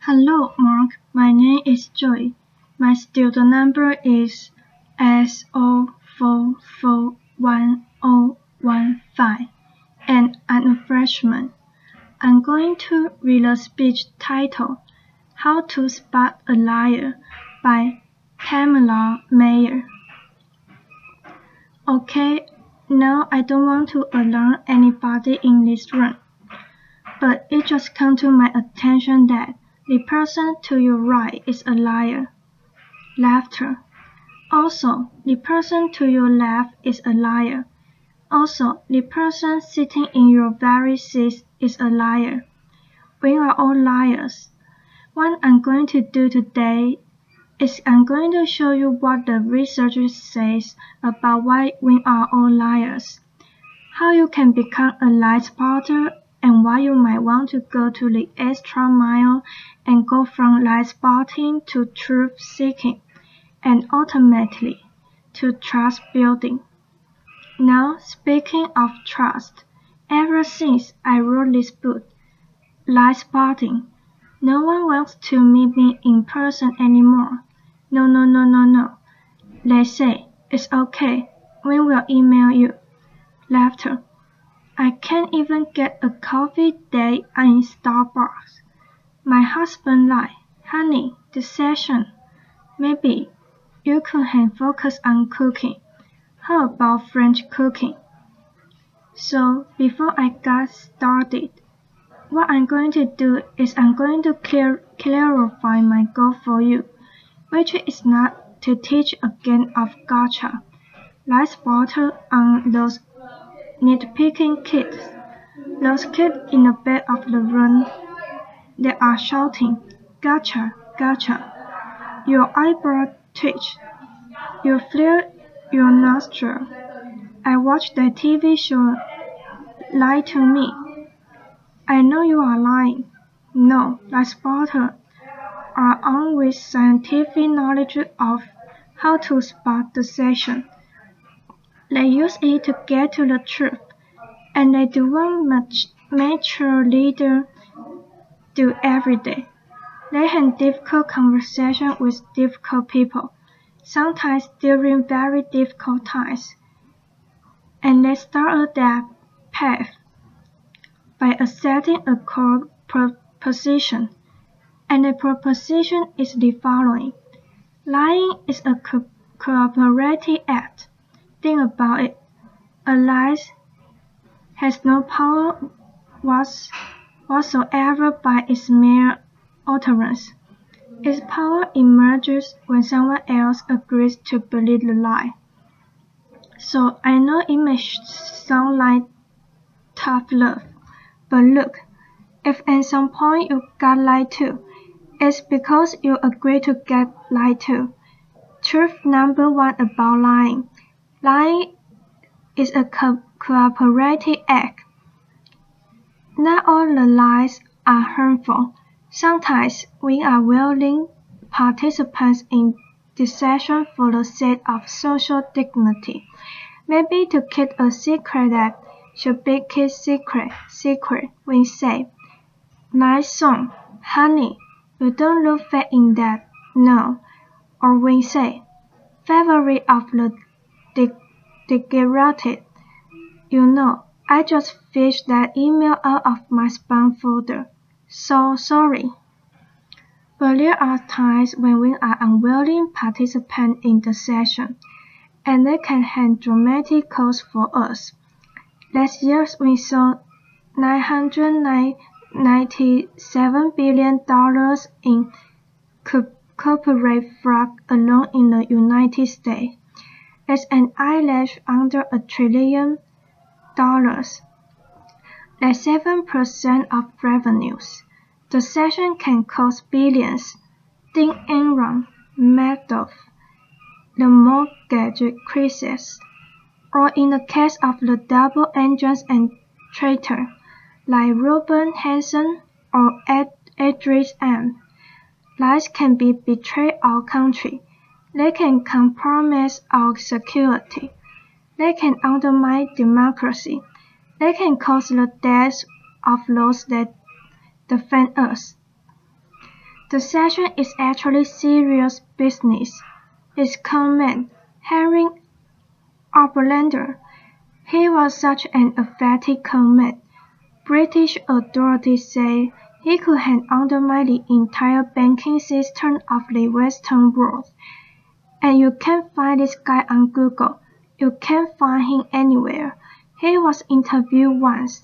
Hello, Mark. My name is Joy. My student number is S04411015, and I'm a freshman. I'm going to read a speech titled How to Spot a Liar by Pamela Meyer. Okay, now I don't want to alarm anybody in this room, but it just came to my attention that the person to your right is a liar. Laughter. Also, the person to your left is a liar. Also, the person sitting in your very seat is a liar. We are all liars. What I'm going to do today is I'm going to show you what the research says about why we are all liars, how you can become a lie spotter, and why you might want to go to the extra mile and go from lie spotting to truth seeking, and ultimately to trust building. Now, speaking of trust, ever since I wrote this book, Lie Spotting, no one wants to meet me in person anymore. No. They say, it's okay, we will email you. Laughter. I can't even get a coffee date in Starbucks. My husband lied. Honey, the session. Maybe you could have focused on cooking. How about French cooking? So before I get started, what I'm going to do is I'm going to clarify my goal for you, which is not to teach a game of gotcha, lie spotter on those nitpicking kids. Those kids in the back of the room, they are shouting, gotcha, gotcha. Your eyebrow twitch. You flare your nostril. I watched the TV show Lie to Me. I know you are lying. No, lie spotters are armed with scientific knowledge of how to spot deception. They use it to get to the truth, and they do what mature leaders do every day. They have difficult conversations with difficult people, sometimes during very difficult times, and they start that path by accepting a core proposition. And the proposition is the following. Lying is a cooperative act. Think about it. A lie has no power whatsoever by its mere utterance. Its power emerges when someone else agrees to believe the lie. So I know it may sound like tough love, but look, if at some point you got lied to, it's because you agreed to get lied to. Truth number one about lying. Lying is a cooperative act. Not all the lies are harmful. Sometimes we are willing participants in deception for the sake of social dignity. Maybe to keep a secret that should be kept secret. We say, nice song, honey, you don't look fat in that, no. Or we say, favorite of the degenerated. You know, I just fished that email out of my spam folder. So sorry. But there are times when we are unwilling participants in the session, and they can have dramatic costs for us. Last year we saw $997 billion in corporate fraud alone in the United States. That's an eyelash under $1 trillion. That's 7% of revenues. The session can cost billions. Think Enron, Madoff, the mortgage crisis, or in the case of the double agents and traitors like Ruben Hansen or Idris M. Lies can betray our country. They can compromise our security. They can undermine democracy. They can cause the death of those that defend us. The session is actually serious business. His comment, Henry Oberlander. He was such an emphatic comment. British authorities say he could have undermined the entire banking system of the Western world. And you can't find this guy on Google. You can't find him anywhere. He was interviewed once,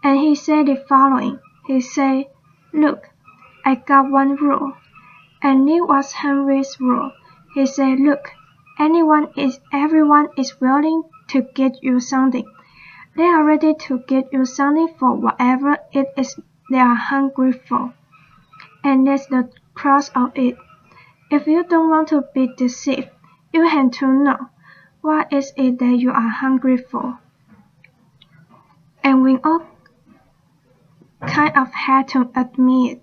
and he said the following. He said, "Look, I got one rule." And it was Henry's rule. He said, "Look, everyone is willing to get you something. They are ready to get you something for whatever it is they are hungry for. And that's the crux of it. If you don't want to be deceived, you have to know what is it that you are hungry for." And we all kind of had to admit,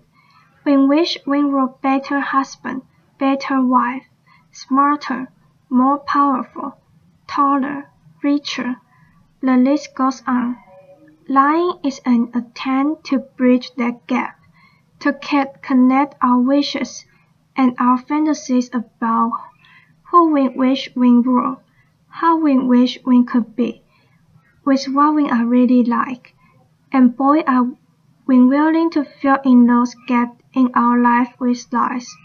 we wish we were better husband, better wife, smarter, more powerful, taller, richer. The list goes on. Lying is an attempt to bridge that gap, to connect our wishes and our fantasies about who we wish we were, how we wish we could be, with what we are really like. And boy, are we willing to fill in those gaps in our life with lies.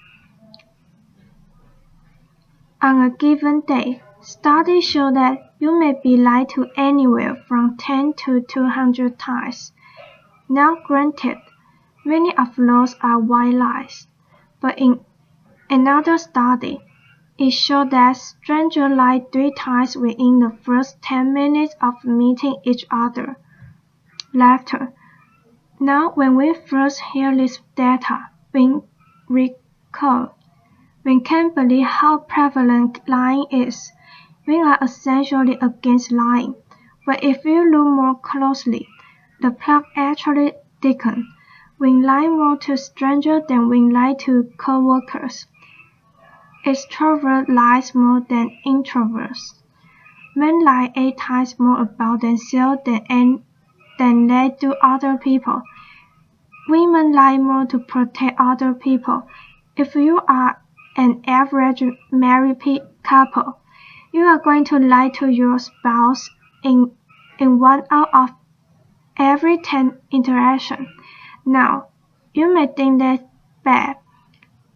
On a given day, studies show that you may be lied to anywhere from 10 to 200 times. Now granted, many of those are white lies, but in another study, it showed that strangers lied 3 times within the first 10 minutes of meeting each other. Laughter. Now when we first hear this data, we recall. We can't believe how prevalent lying is. We are essentially against lying, but if you look more closely, the plot actually thickens. We lie more to strangers than we lie to co-workers. Extroverts lie more than introverts. Men lie 8 times more about themselves than they do other people. Women lie more to protect other people. If you are an average married couple, you are going to lie to your spouse in 1 out of every 10 interactions. Now, you may think that's bad.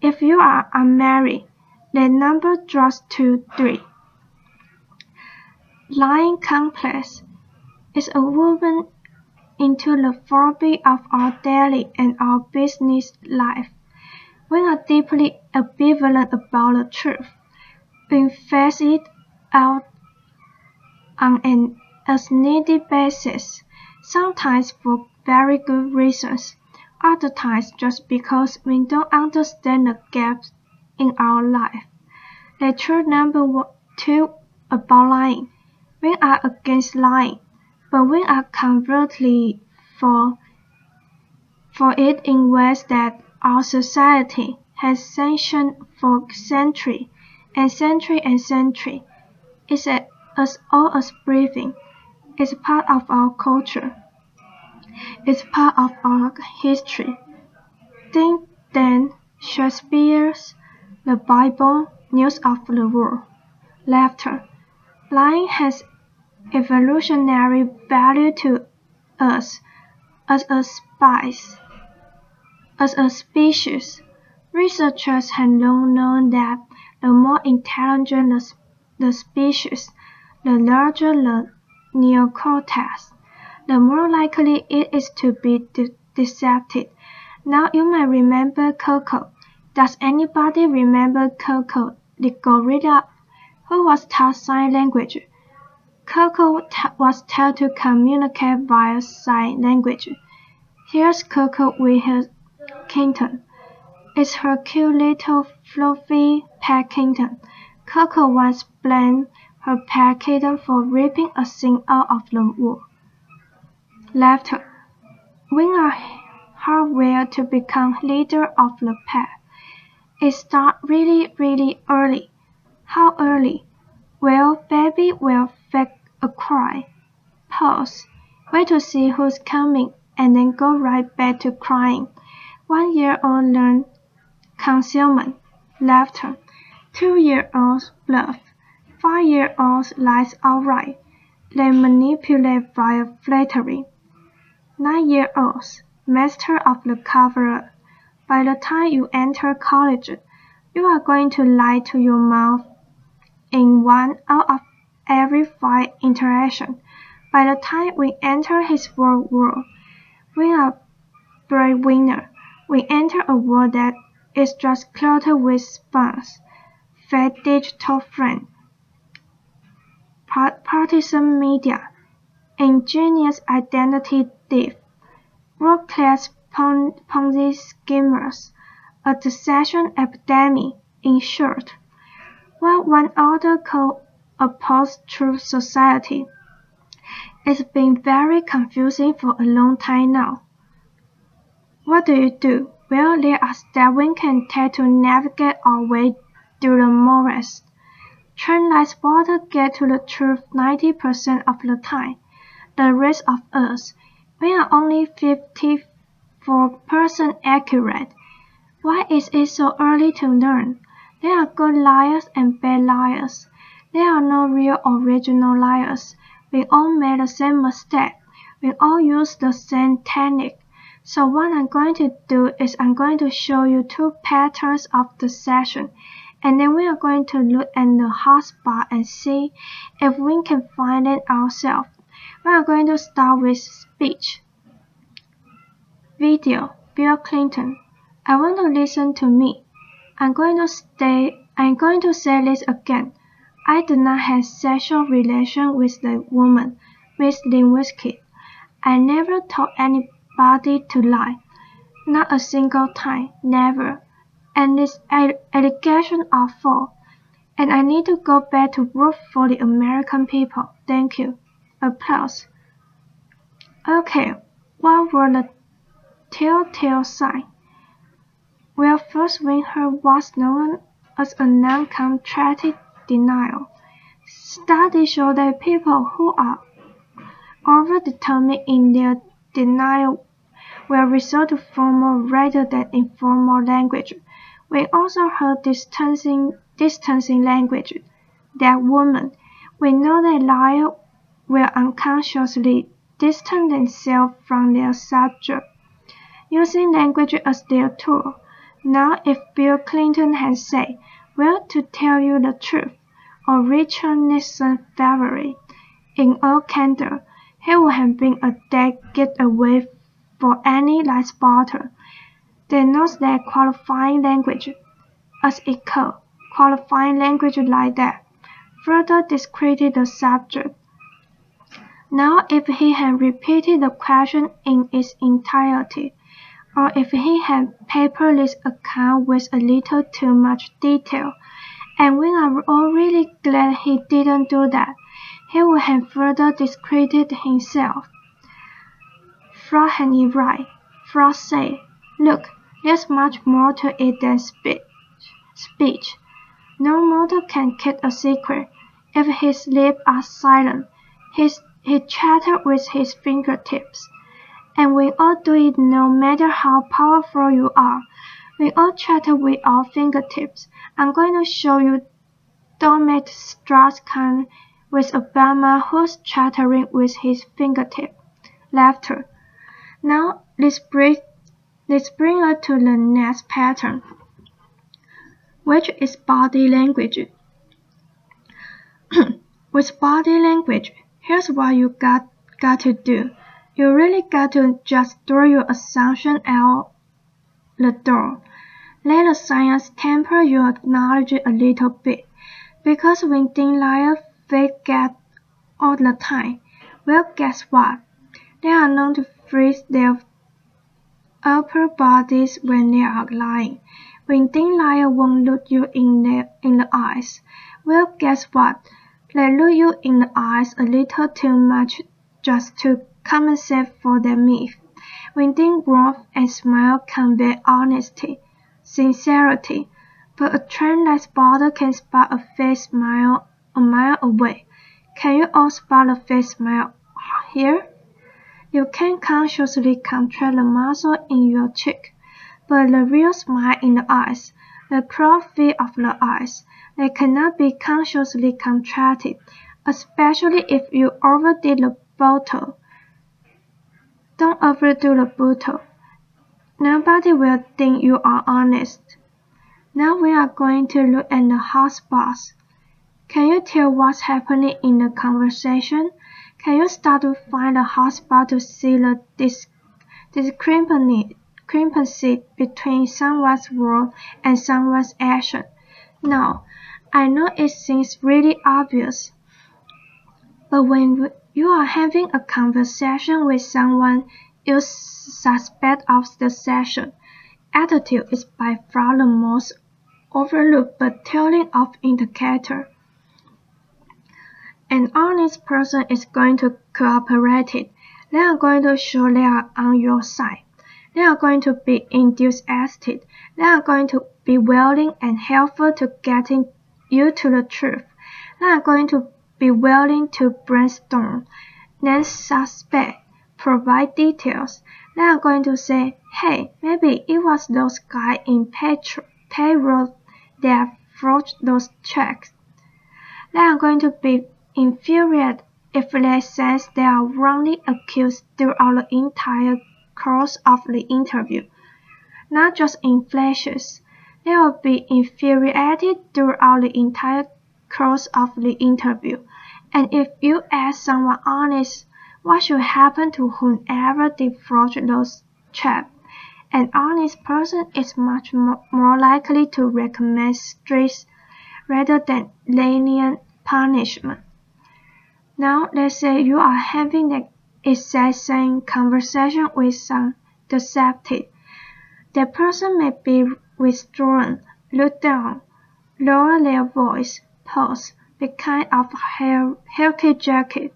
If you are unmarried, the number drops to 3. Lying complex is a woven into the fabric of our daily and our business life. We are deeply ambivalent about the truth. We face it out on an as-needed basis, sometimes for very good reasons, other times just because we don't understand the gaps in our life. The truth number 2 about lying. We are against lying, but we are covertly for it in ways that our society has sanctioned for century and century and century. It's as old as breathing. It's part of our culture. It's part of our history. Think then Shakespeare's The Bible, News of the World. Laughter. Lying has evolutionary value to us as a species. Researchers have long known that the more intelligent the species, the larger the neocortex, the more likely it is to be deceptive. Now you might remember Coco. Does anybody remember Coco, the gorilla who was taught sign language? Coco was taught to communicate via sign language. Here's Coco with her kitten. It's her cute little fluffy pet kitten. Coco once blamed her pet kitten for ripping a seam out of the wool. Laughter. We are hardwired to become leader of the pack. It starts really, really early. How early? Well, baby will fake a cry. Pause. Wait to see who's coming, and then go right back to crying. 1-year-old learn concealment, laughter. 2-year-olds bluff. 5-year-olds lies outright. They manipulate via flattery. 9-year-olds, master of the cover-up. By the time you enter college, you are going to lie to your mouth in 1 out of every 5 interactions. By the time we enter his world, we are breadwinner. We enter a world that is just cluttered with spams, fake digital friends, partisan media, ingenious identity thieves, world-class Ponzi schemers, a deception epidemic, in short, what one author called a post-truth society. It's been very confusing for a long time now. What do? Well, there are steps we can take to navigate our way through the morass. Trained like water get to the truth 90% of the time. The rest of us, we are only 54% accurate. Why is it so early to learn? There are good liars and bad liars. There are no real original liars. We all made the same mistake. We all use the same technique. So what I'm going to do is I'm going to show you 2 patterns of deception, and then we are going to look at the hotspot and see if we can find it ourselves. We are going to start with speech. Video. Bill Clinton. I want to listen to me. I'm going to say this again. I do not have sexual relation with the woman, Miss Lewinsky. I never told anybody to lie. Not a single time, never. And these allegations are false. And I need to go back to work for the American people. Thank you. Applause. Okay, what were the telltale signs? Well, first we heard what's known as a non-contracted denial. Studies show that people who are overdetermined in their denial will resort to formal rather than informal language. We also heard distancing language. That woman, we know that liars will unconsciously distance themselves from their subject, using language as their tool. Now, if Bill Clinton had said, well, to tell you the truth, or Richard Nixon's favorite, in all candor, he would have been a dead getaway for any lie spotter. They know that qualifying language, as it called, qualifying language like that, further discredited the subject. Now, if he had repeated the question in its entirety, or if he had papered this account with a little too much detail, and we are all really glad he didn't do that, he would have further discredited himself. Freud had it right. Freud said, look, there's much more to it than speech. No mortal can keep a secret. If his lips are silent, he chatters with his fingertips. And we all do it no matter how powerful you are. We all chatter with our fingertips. I'm going to show you Donald Strauss-Kahn with Obama who's chattering with his fingertip. Laughter. Now let's bring us to the next pattern, which is body language. With body language, here's what you got to do. You really got to just throw your assumption out the door. Let the science temper your knowledge a little bit, because when thin liars fake gap all the time, well, guess what? They are known to freeze their upper bodies when they are lying. When thin liars won't look you in the eyes, well, guess what? They look you in the eyes a little too much just to compensate for their myth. When thin warmth and smile convey honesty, sincerity, but a trained lie spotter can spot a fake smile a mile away. Can you all spot a fake smile here? You can consciously contract the muscle in your cheek. But the real smile in the eyes, the crowd feel of the eyes, they cannot be consciously contracted, especially if you overdid the bottle. Don't overdo the bottle. Nobody will think you are honest. Now we are going to look at the hotspots. Can you tell what's happening in the conversation? Can you start to find the hotspot to see the discrepancy between someone's word and someone's action? Now, I know it seems really obvious, but when you are having a conversation with someone you suspect of deception, attitude is by far the most overlooked but telling of indicator. An honest person is going to cooperate. They are going to show they are on your side. They are going to be enthusiastic. They are going to be willing and helpful to getting you to the truth. They are going to be willing to brainstorm, then suspect, provide details. They are going to say, hey, maybe it was those guys in payroll that forged those checks. They are going to be infuriated if they sense they are wrongly accused throughout the entire course of the interview, not just in flashes. They will be infuriated throughout the entire course of the interview. And if you ask someone honest what should happen to whomever defrauded those checks, an honest person is much more likely to recommend strict rather than lenient punishment. Now let's say you are having the exact same conversation with some deceptive. The person may be withdrawn, look down, lower their voice, pause, be kind of herky jacket.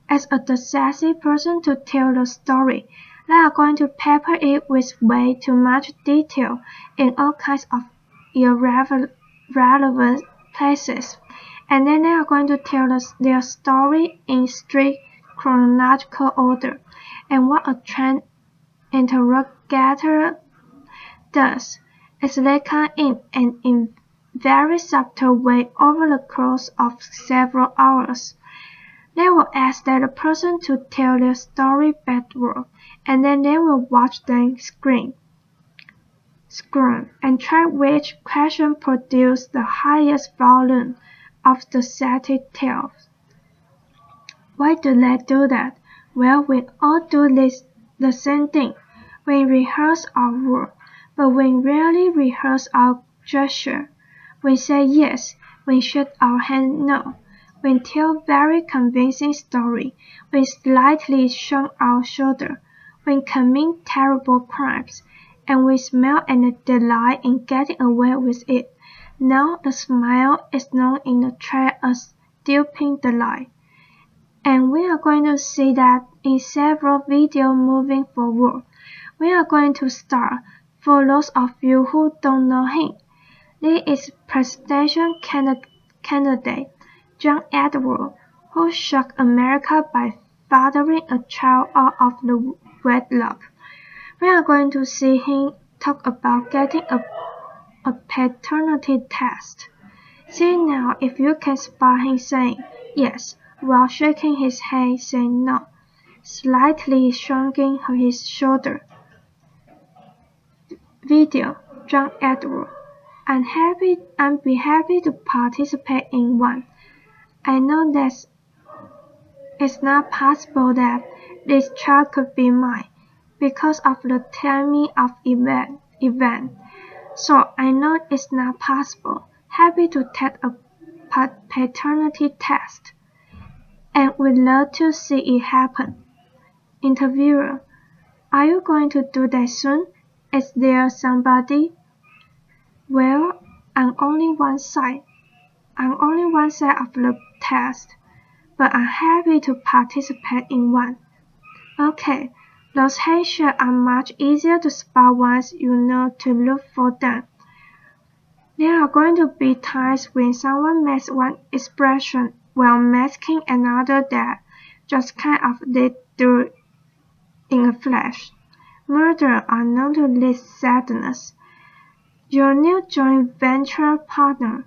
As a decisive person to tell the story, they are going to pepper it with way too much detail in all kinds of irrelevant places, and then they are going to tell us their story in strict chronological order. And what a trained interrogator does is they come in and in very subtle way over the course of several hours. They will ask the person to tell their story backward, and then they will watch them scream, and track which question produces the highest volume of the static tales. Why do they do that? Well, we all do the same thing. We rehearse our work, but we rarely rehearse our gesture. We say yes, we shake our hand no. We tell very convincing story. We slightly shrug our shoulder. We commit terrible crimes, and we smile at the delight in getting away with it. Now the smile is known in the trade as duping delight. And we are going to see that in several videos moving forward. We are going to start, for those of you who don't know him, this is presidential candidate John Edward, who shocked America by fathering a child out of the wedlock. We are going to see him talk about getting a paternity test. See now if you can spot him saying yes while shaking his head saying no, slightly shrugging his shoulder. Video, John Edward. I'd be happy to participate in one. I know that it's not possible that this child could be mine because of the timing of event. So I know it's not possible. Happy to take a paternity test, and would love to see it happen. Interviewer, are you going to do that soon? Is there somebody? Well, I'm only one side of the test, but I'm happy to participate in one. Okay, those handshakes are much easier to spot once you know to look for them. There are going to be times when someone makes one expression while masking another that just kind of they do in a flash. Murder are known to lead sadness. Your new joint venture partner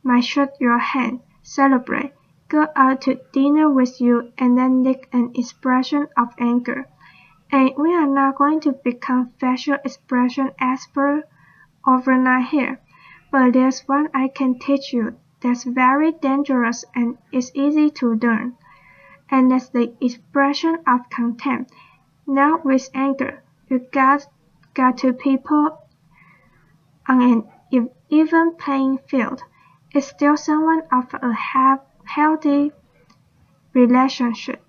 might shake your hand, celebrate, go out to dinner with you, and then lick an expression of anger. And we are not going to become facial expression experts overnight here, but there's one I can teach you that's very dangerous and is easy to learn, and that's the expression of contempt. Now with anger, you got two people on an even playing field. It's still somewhat of a healthy relationship,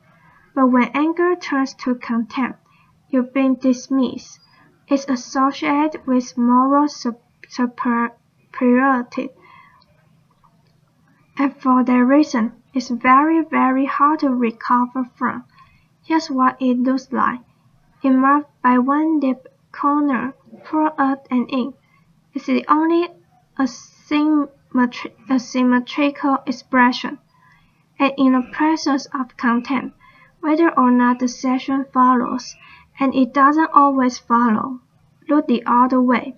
but when anger turns to contempt, you've been dismissed. It's associated with moral superiority, and for that reason, it's very, very hard to recover from. Here's what it looks like. It marked by one deep corner, pour out and in. It's the only asymmetrical expression, and in the presence of contempt, whether or not the session follows, and it doesn't always follow, look the other way.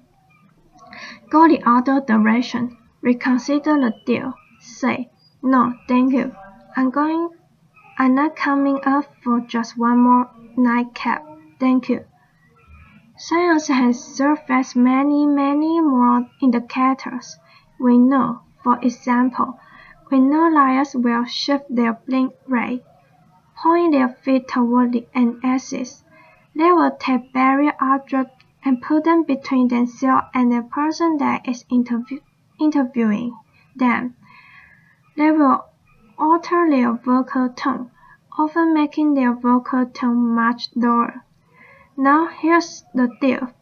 Go the other direction. Reconsider the deal. Say, no, thank you. I'm not coming up for just one more nightcap. Thank you. Science has surfaced many, many more indicators. We know, for example, liars will shift their blink rate, point their feet toward an axis. They will take various objects and put them between themselves and the person that is interviewing them. They will alter their vocal tone, often making their vocal tone much lower. Now here's the deal.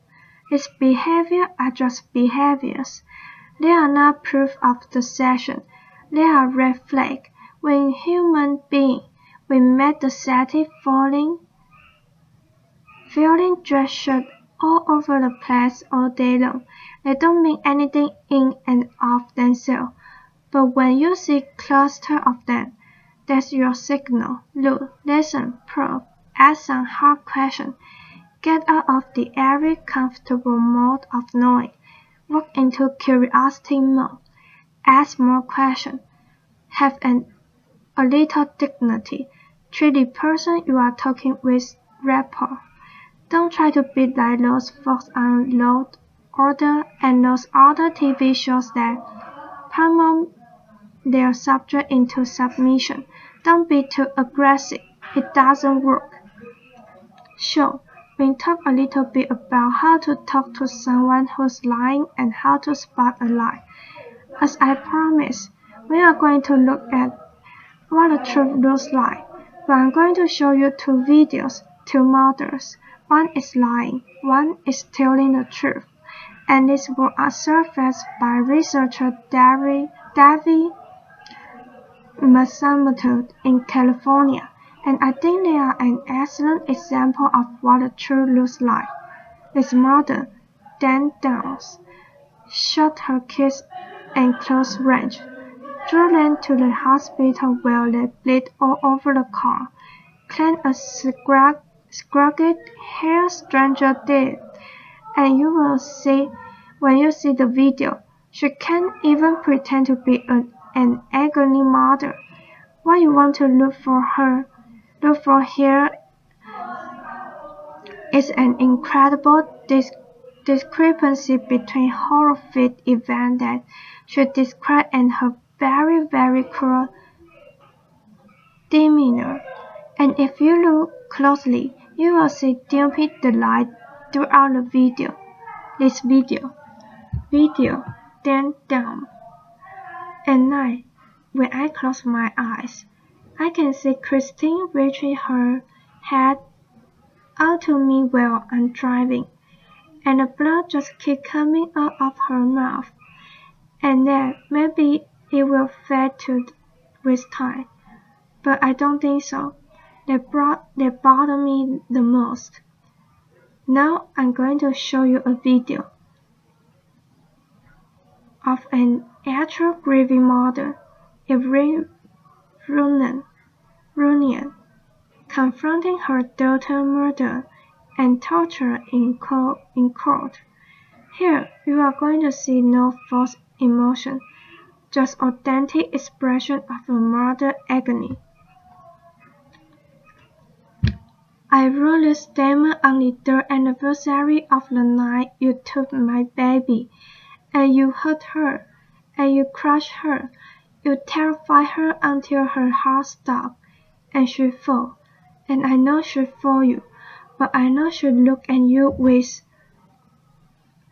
Its behavior are just behaviors. They are not proof of the session. They are red flags. When human beings, we met the setting feeling gestured all over the place all day long. They don't mean anything in and of themselves. But when you see clusters of them, that's your signal. Look, listen, probe, ask some hard questions. Get out of the very comfortable mode of knowing. Walk into curiosity mode. Ask more questions. Have a little dignity. Treat the person you are talking with rapport. Don't try to be like those folks on Law Order and those other TV shows that pummel their subject into submission. Don't be too aggressive. It doesn't work. Sure, we talk a little bit about how to talk to someone who's lying and how to spot a lie. As I promised, we are going to look at what the truth looks like. But I'm going to show you two videos, two models. One is lying, one is telling the truth. And these were surfaced by researcher David Matsumoto in California, and I think they are an excellent example of what the truth looks like. This mother, Dan Downs, shot her kids at close range, drew them to the hospital where they bled all over the car, claimed a scragged hair stranger did, and you will see when you see the video, she can't even pretend to be an agony mother. What you want to look for here is an incredible discrepancy between horrific events that she described and her very, very cruel demeanor. And if you look closely, you will see dumpy delight throughout the video. This video, then down. At night, when I close my eyes, I can see Christine reaching her head out to me while I'm driving, and the blood just keeps coming out of her mouth. And then maybe it will fade with time, but I don't think so. They bother me the most. Now I'm going to show you a video of an actual grieving mother, Evelyn Runyan, confronting her daughter murder and torture in court. Here, you are going to see no false emotion, just authentic expression of a mother agony. I wrote this statement on the third anniversary of the night you took my baby, and you hurt her, and you crushed her, you terrified her until her heart stopped, and she fell. And I know she for you, but I know she looked at you with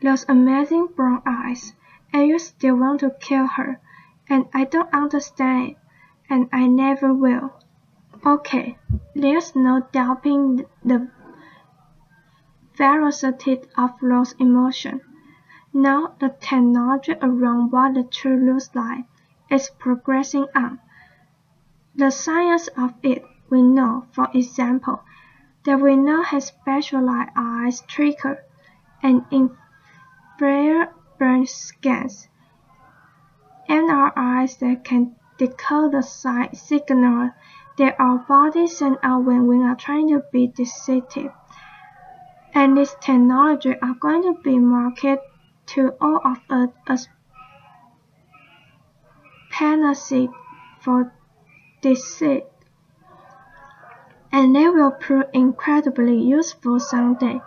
those amazing brown eyes, and you still want to kill her, and I don't understand it, and I never will. Okay, there's no doubting the veracity of those emotions. Now the technology around what the truth looks like is progressing on. The science of it, we know, for example, that we now have specialized eyes trigger and infrared brain scans, MRIs that can decode the signal that our bodies send out when we are trying to be deceptive. And this technology are going to be marketed to all of us as panacea for deceit. And they will prove incredibly useful someday.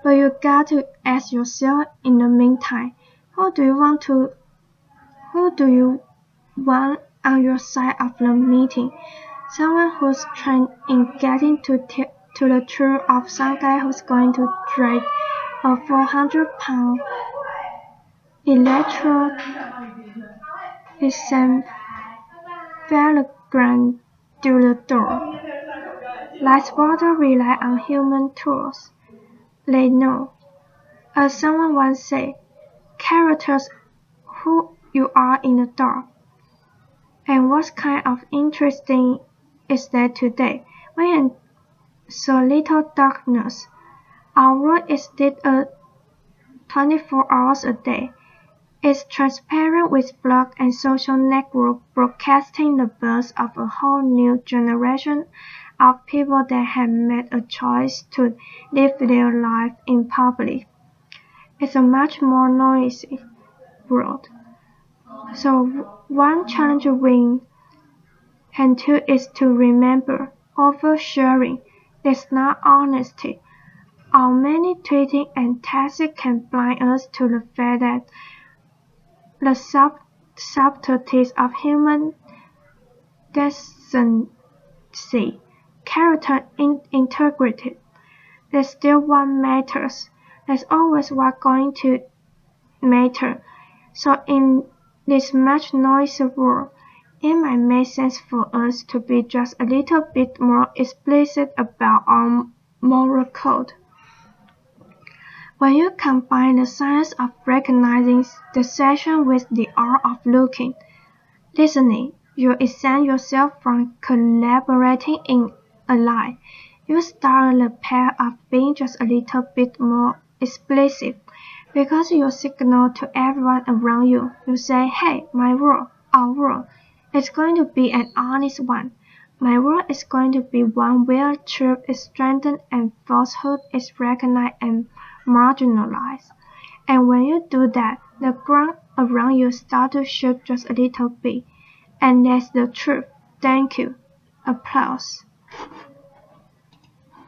But you got to ask yourself in the meantime, who do you want on your side of the meeting? Someone who's trained in getting to the truth of some guy who's going to trade a 400-pound electroencephalogram through the door. Like water rely on human tools. They know. As someone once said, characters who you are in the dark. And what kind of interesting is that today, when in so little darkness, our world is lit 24 hours a day. It's transparent with blog and social network broadcasting the birth of a whole new generation of people that have made a choice to live their life in public. It's a much more noisy world. So one challenge win, and two is to remember, oversharing, that's not honesty. Our many tweeting and texting can blind us to the fact that the subtleties of human decency, character integrity, that's still what matters. That's always what's going to matter. So in this much noisy world, it might make sense for us to be just a little bit more explicit about our moral code. When you combine the science of recognizing the session with the art of listening, you exempt yourself from collaborating in a lie. You start the path of being just a little bit more explicit. Because you signal to everyone around you, you say, hey, my world, our world, is going to be an honest one. My world is going to be one where truth is strengthened and falsehood is recognized and marginalized. And when you do that, the ground around you starts to shift just a little bit. And that's the truth. Thank you. Applause.